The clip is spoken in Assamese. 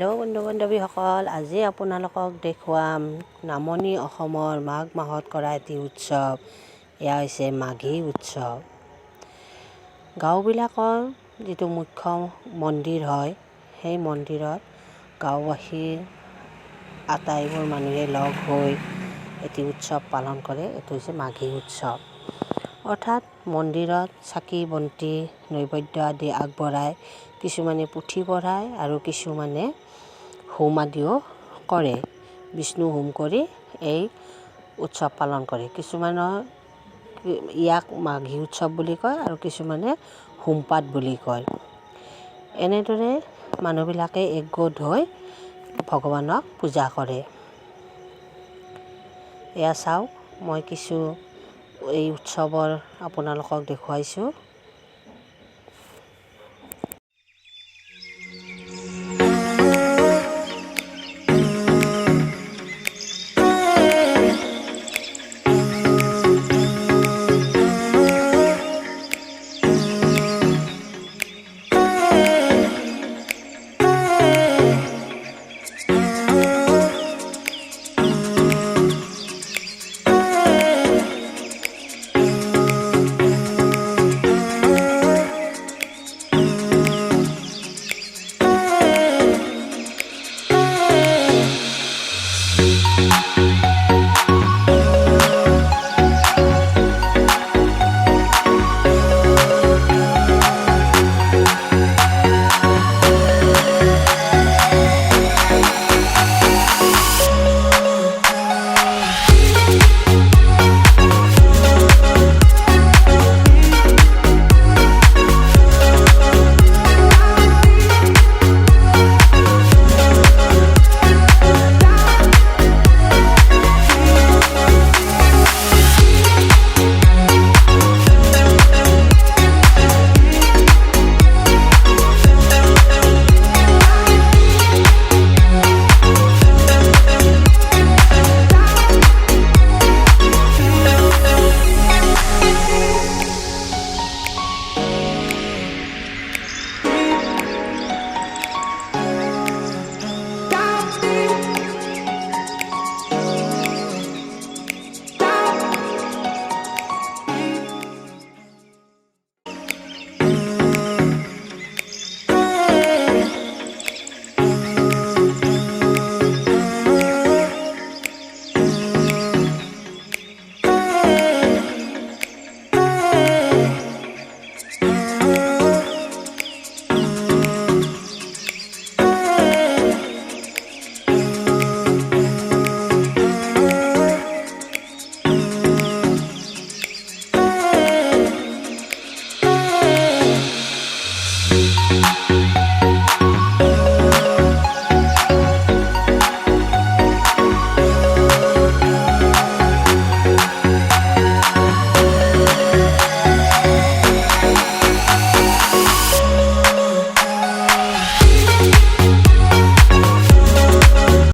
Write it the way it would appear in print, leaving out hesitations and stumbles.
হেল্ল' বন্ধু বান্ধৱীসকল, আজি আপোনালোকক দেখুৱাম নামনি অসমৰ মাঘ মাহত কৰা এটি উৎসৱ। এয়া হৈছে মাঘী উৎসৱ। গাঁওবিলাকৰ যিটো মুখ্য মন্দিৰ হয়, সেই মন্দিৰত গাঁওবাসীৰ আটাইবোৰ মানুহে লগ হৈ এটি উৎসৱ পালন কৰে। এইটো হৈছে মাঘী উৎসৱ। অৰ্থাৎ মন্দিৰত চাকি বন্তি নৈবেদ্য আদি আগবঢ়াই কিছুমানে পুথি পঢ়ায় আৰু কিছুমানে হোম আদিও কৰে। বিষ্ণু হোম কৰি এই উৎসৱ পালন কৰে। কিছুমানৰ ইয়াক মাঘী উৎসৱ বুলি কয় আৰু কিছুমানে হোমপাত বুলি কয়। এনেদৰে মানুহবিলাকে একগোট হৈ ভগৱানক পূজা কৰে। এয়া চাওক, মই কিছু এই উৎসৱৰ আপোনালোকক দেখুৱাইছোঁ।